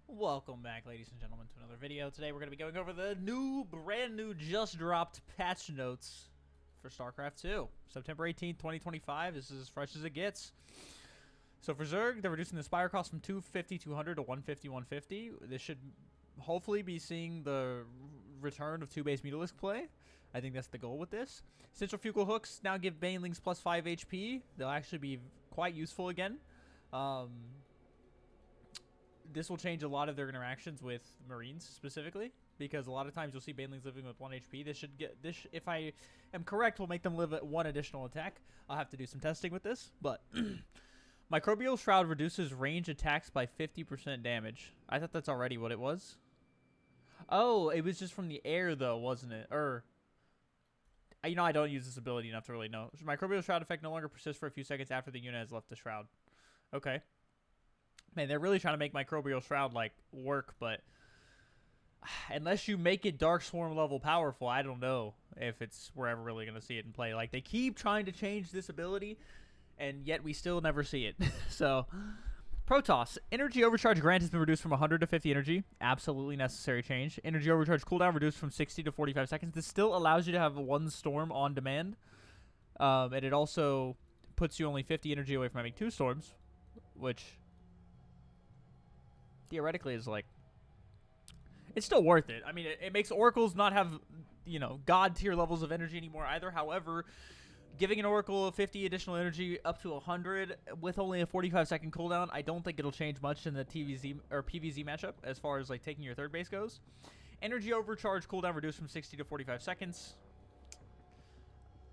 Welcome back, ladies and gentlemen, to another video. Today we're going to be going over the brand new, just dropped patch notes for Starcraft 2. September 18th, 2025. This is as fresh as it gets. So for Zerg, they're reducing the Spire cost from 250-200 to 150-150. This should hopefully be seeing the return of 2-base Mutalisk play. I think that's the goal with this. Centrifugal hooks now give Banelings plus 5 HP. They'll actually be quite useful again. This will change a lot of their interactions with Marines specifically, because a lot of times you'll see Banelings living with 1 HP. If I am correct, will make them live at 1 additional attack. I'll have to do some testing with this, but Microbial Shroud reduces range attacks by 50% damage. I thought that's already what it was. Oh, it was just from the air though, wasn't it? I don't use this ability enough to really know. Microbial Shroud effect no longer persists for a few seconds after the unit has left the shroud. Okay. Man, they're really trying to make Microbial Shroud, work, but unless you make it Dark Swarm level powerful, I don't know if we're ever really going to see it in play. They keep trying to change this ability, and yet we still never see it. So, Protoss. Energy Overcharge Grant has been reduced from 100 to 50 energy. Absolutely necessary change. Energy Overcharge cooldown reduced from 60 to 45 seconds. This still allows you to have 1 storm on demand, and it also puts you only 50 energy away from having 2 storms, which theoretically is it's still worth it. I mean, it makes oracles not have god tier levels of energy anymore either. However, giving an oracle 50 additional energy up to 100 with only a 45-second cooldown, I don't think it'll change much in the TVZ or PVZ matchup as far as taking your third base goes. Energy overcharge cooldown reduced from 60 to 45 seconds.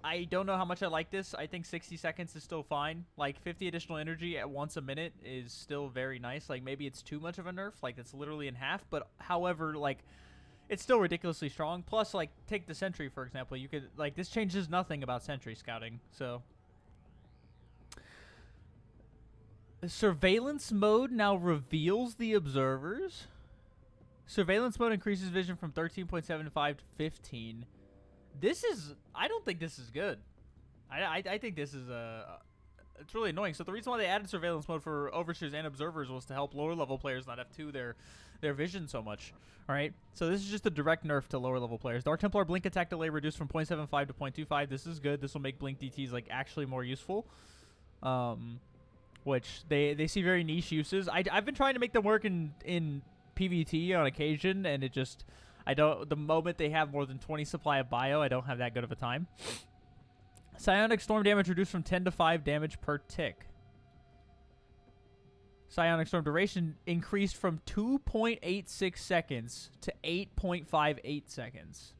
I don't know how much I like this. I think 60 seconds is still fine. 50 additional energy at once a minute is still very nice. Maybe it's too much of a nerf. It's literally in half. But however, it's still ridiculously strong. Plus, take the sentry, for example. You could, this changes nothing about sentry scouting. So, the surveillance mode now reveals the observers. Surveillance mode increases vision from 13.75 to 15. I don't think this is good. I think this is it's really annoying. So the reason why they added surveillance mode for overseers and observers was to help lower level players not have their vision so much. All right. So this is just a direct nerf to lower level players. Dark Templar blink attack delay reduced from 0.75 to 0.25. This is good. This will make blink DTs actually more useful. Which they see very niche uses. I've been trying to make them work in PvT on occasion, and it just the moment they have more than 20 supply of bio, I don't have that good of a time. Psionic Storm damage reduced from 10 to 5 damage per tick. Psionic Storm duration increased from 2.86 seconds to 8.58 seconds.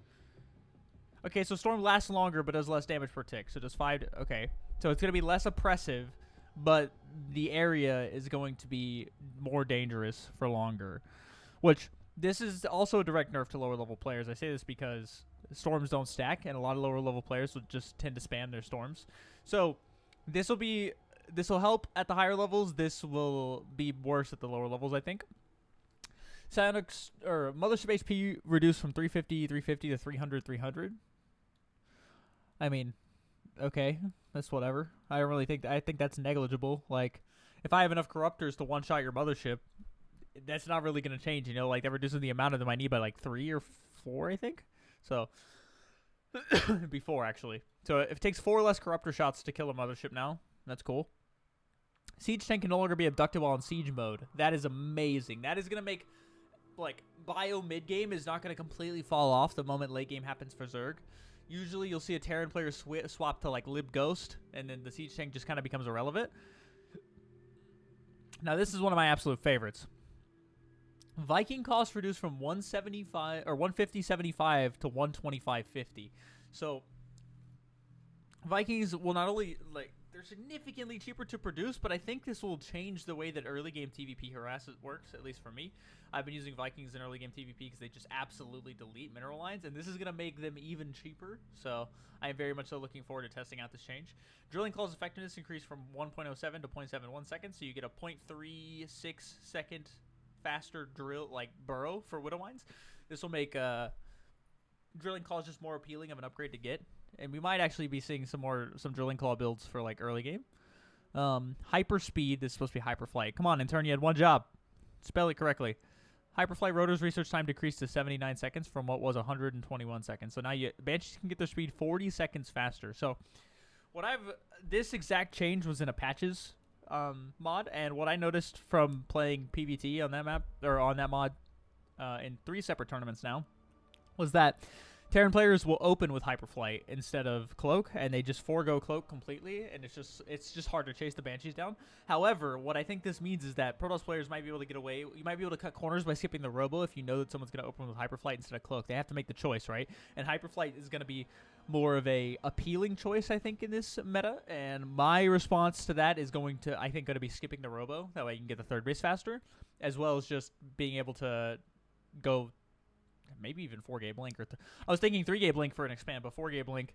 Okay, so Storm lasts longer but does less damage per tick. So does 5... Okay, so it's going to be less oppressive, but the area is going to be more dangerous for longer. Which... This is also a direct nerf to lower level players. I say this because storms don't stack, and a lot of lower level players will just tend to spam their storms. So this will help at the higher levels. This will be worse at the lower levels, I think. Psionic or Mothership HP reduced from 350 to 300. I mean, okay, that's whatever. I don't really think I think that's negligible. If I have enough corruptors to one-shot your mothership, that's not really going to change, that reduces the amount of them I need by 3 or 4, I think. So, it'd be 4 actually. So if it takes 4 less corruptor shots to kill a mothership now, that's cool. Siege tank can no longer be abducted while in siege mode. That is amazing. That is going to make, bio mid game is not going to completely fall off the moment late game happens for Zerg. Usually you'll see a Terran player swap to lib ghost, and then the siege tank just kind of becomes irrelevant. Now this is one of my absolute favorites. Viking cost reduced from 175 or 150.75 to 125.50. So Vikings will not only they're significantly cheaper to produce, but I think this will change the way that early game TVP harassment works, at least for me. I've been using Vikings in early game TVP because they just absolutely delete mineral lines, and this is going to make them even cheaper. So I am very much so looking forward to testing out this change. Drilling Claw's effectiveness increased from 1.07 to 0.71 seconds, so you get a 0.36 second faster drill burrow for Widowmines. This will make Drilling Claws just more appealing of an upgrade to get, and we might actually be seeing some Drilling Claw builds for early game. Hyper speed. This is supposed to be hyper flight. Come on, intern, you had one job. Spell it correctly. Hyperflight rotors research time decreased to 79 seconds from what was 121 seconds. So now Banshees can get their speed 40 seconds faster. So this exact change was in a patches mod, and what I noticed from playing PvT on that map, or on that mod in 3 separate tournaments now, was that Terran players will open with Hyperflight instead of Cloak, and they just forego Cloak completely, and it's just hard to chase the Banshees down. However, what I think this means is that Protoss players might be able to get away. You might be able to cut corners by skipping the Robo if you know that someone's going to open with Hyperflight instead of Cloak. They have to make the choice, right? And Hyperflight is going to be more of a appealing choice, I think, in this meta, and my response to that is going to be skipping the Robo. That way you can get the third base faster, as well as just being able to go maybe even 4-gay blink. I was thinking 3-gay blink for an expand, but 4-gay blink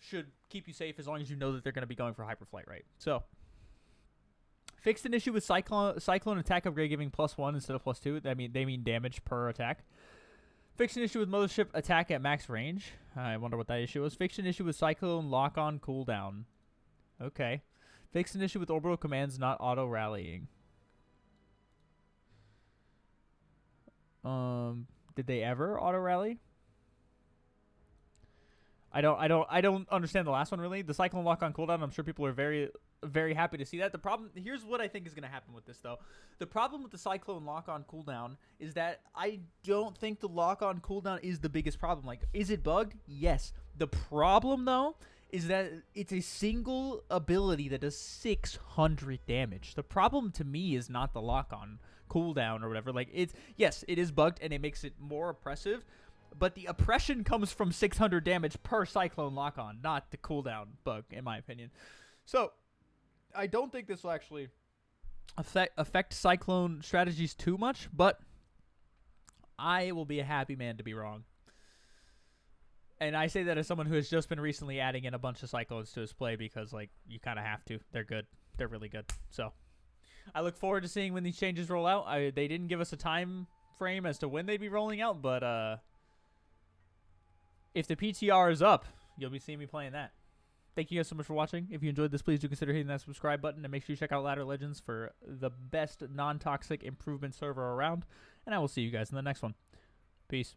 should keep you safe as long as you know that they're going to be going for Hyperflight, right? So, fixed an issue with Cyclone attack upgrade giving +1 instead of +2. They mean damage per attack. Fixed an issue with Mothership attack at max range. I wonder what that issue was. Fixed an issue with Cyclone lock-on cooldown. Okay. Fixed an issue with orbital commands not auto-rallying. Did they ever auto-rally? I don't understand the last one really. The Cyclone lock-on cooldown, I'm sure people are very, very happy to see that. The problem, here's what I think is going to happen with this though. The problem with the Cyclone lock-on cooldown is that I don't think the lock-on cooldown is the biggest problem. Like, is it bugged? Yes. The problem though is that it's a single ability that does 600 damage. The problem to me is not the lock-on cooldown or whatever. Like, yes, it is bugged and it makes it more oppressive, but the oppression comes from 600 damage per Cyclone lock-on, not the cooldown bug, in my opinion. So, I don't think this will actually affect Cyclone strategies too much, but I will be a happy man to be wrong. And I say that as someone who has just been recently adding in a bunch of Cyclones to his play because, like, you kind of have to. They're good. They're really good. So, I look forward to seeing when these changes roll out. They didn't give us a time frame as to when they'd be rolling out, but if the PTR is up, you'll be seeing me playing that. Thank you guys so much for watching. If you enjoyed this, please do consider hitting that subscribe button, and make sure you check out Ladder Legends for the best non-toxic improvement server around. And I will see you guys in the next one. Peace.